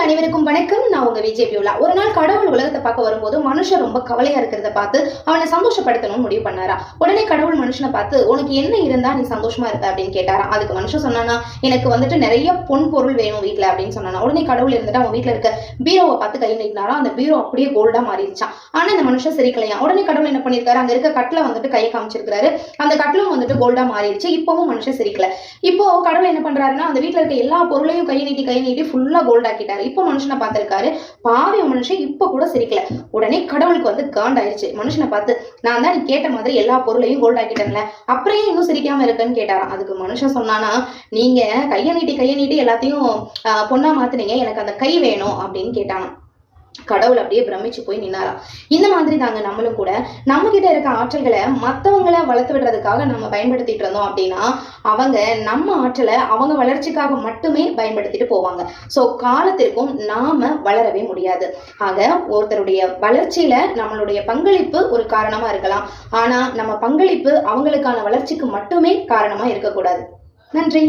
அனைவருக்கும் வணக்கம். நான் உங்க விஜய் பியூலா. ஒரு நாள் கடவுள் உலகத்தை பார்க்க வரும்போது மனுஷன் ரொம்ப கவலையா இருக்கிறத பார்த்து அவனை சந்தோஷப்படுத்தணும்னு முடிவு பண்ணாரா. உடனே கடவுள் மனுஷனை பார்த்து உனக்கு என்ன இருந்தா நீ சந்தோஷமா இருப்ப அப்படின்னு கேட்டாரா. அதுக்கு மனுஷன் சொன்னானா, எனக்கு வந்துட்டு நிறைய பொன் பொருள் வேணும் வீட்டுல அப்படின்னு சொன்னானா. உடனே கடவுள் இருந்துட்டு அவன் வீட்டுல இருக்க பீரோவை பார்த்து கை நீட்டினாரா. அந்த பீரோ அப்படியே கோல்டா மாறிடுச்சான். ஆனா இந்த மனுஷன் சிரிக்கலையா. உடனே கடவுள் என்ன பண்ணிருக்காரு, அங்க இருக்க கட்டில வந்துட்டு கையை காமிச்சிருக்காரு. அந்த கட்டிலும் வந்துட்டு கோல்டா மாறிடுச்சு. இப்பவும் மனுஷன் சிரிக்கல. இப்போ கடவுள் என்ன பண்றாருன்னா, அந்த வீட்டுல இருக்க எல்லா பொருளையும் கை நீட்டி ஃபுல்லா கோல்டாக்கிட்டாரு. இப்ப மனுஷனை பார்த்திருக்காரு, பாவி மனுஷன் இப்ப கூட சிரிக்கல. உடனே கடவுளுக்கு வந்து காண்டாயிருச்சு. மனுஷனை பார்த்து, நான் தான் நீ கேட்ட மாதிரி எல்லா பொருளையும் கோல்ட் ஆக்கிட்டேன்ல, அப்புறம் இன்னும் சிரிக்காம இருக்குன்னு கேட்டாராம். அதுக்கு மனுஷன் சொன்னானா, நீங்க கையை நீட்டி எல்லாத்தையும் பொண்ணா மாத்துனீங்க, எனக்கு அந்த கை வேணும் அப்படின்னு கேட்டானா. கடவுள் அப்படியே பிரமிச்சு போய் நின்னாராம். இந்த மாதிரி தாங்க நம்மளும் கூட நம்ம கிட்ட இருக்க ஆற்றல்களை மற்றவங்களை வளர்த்து விடுறதுக்காக நம்ம பயன்படுத்திட்டு இருந்தோம் அப்படின்னா, அவங்க நம்ம ஆற்றலை அவங்க வளர்ச்சிக்காக மட்டுமே பயன்படுத்திட்டு போவாங்க. ஸோ காலத்திற்கும் நாம வளரவே முடியாது. ஆக ஒருத்தருடைய வளர்ச்சியில நம்மளுடைய பங்களிப்பு ஒரு காரணமா இருக்கலாம். ஆனா நம்ம பங்களிப்பு அவங்களுக்கான வளர்ச்சிக்கு மட்டுமே காரணமா இருக்கக்கூடாது. நன்றி.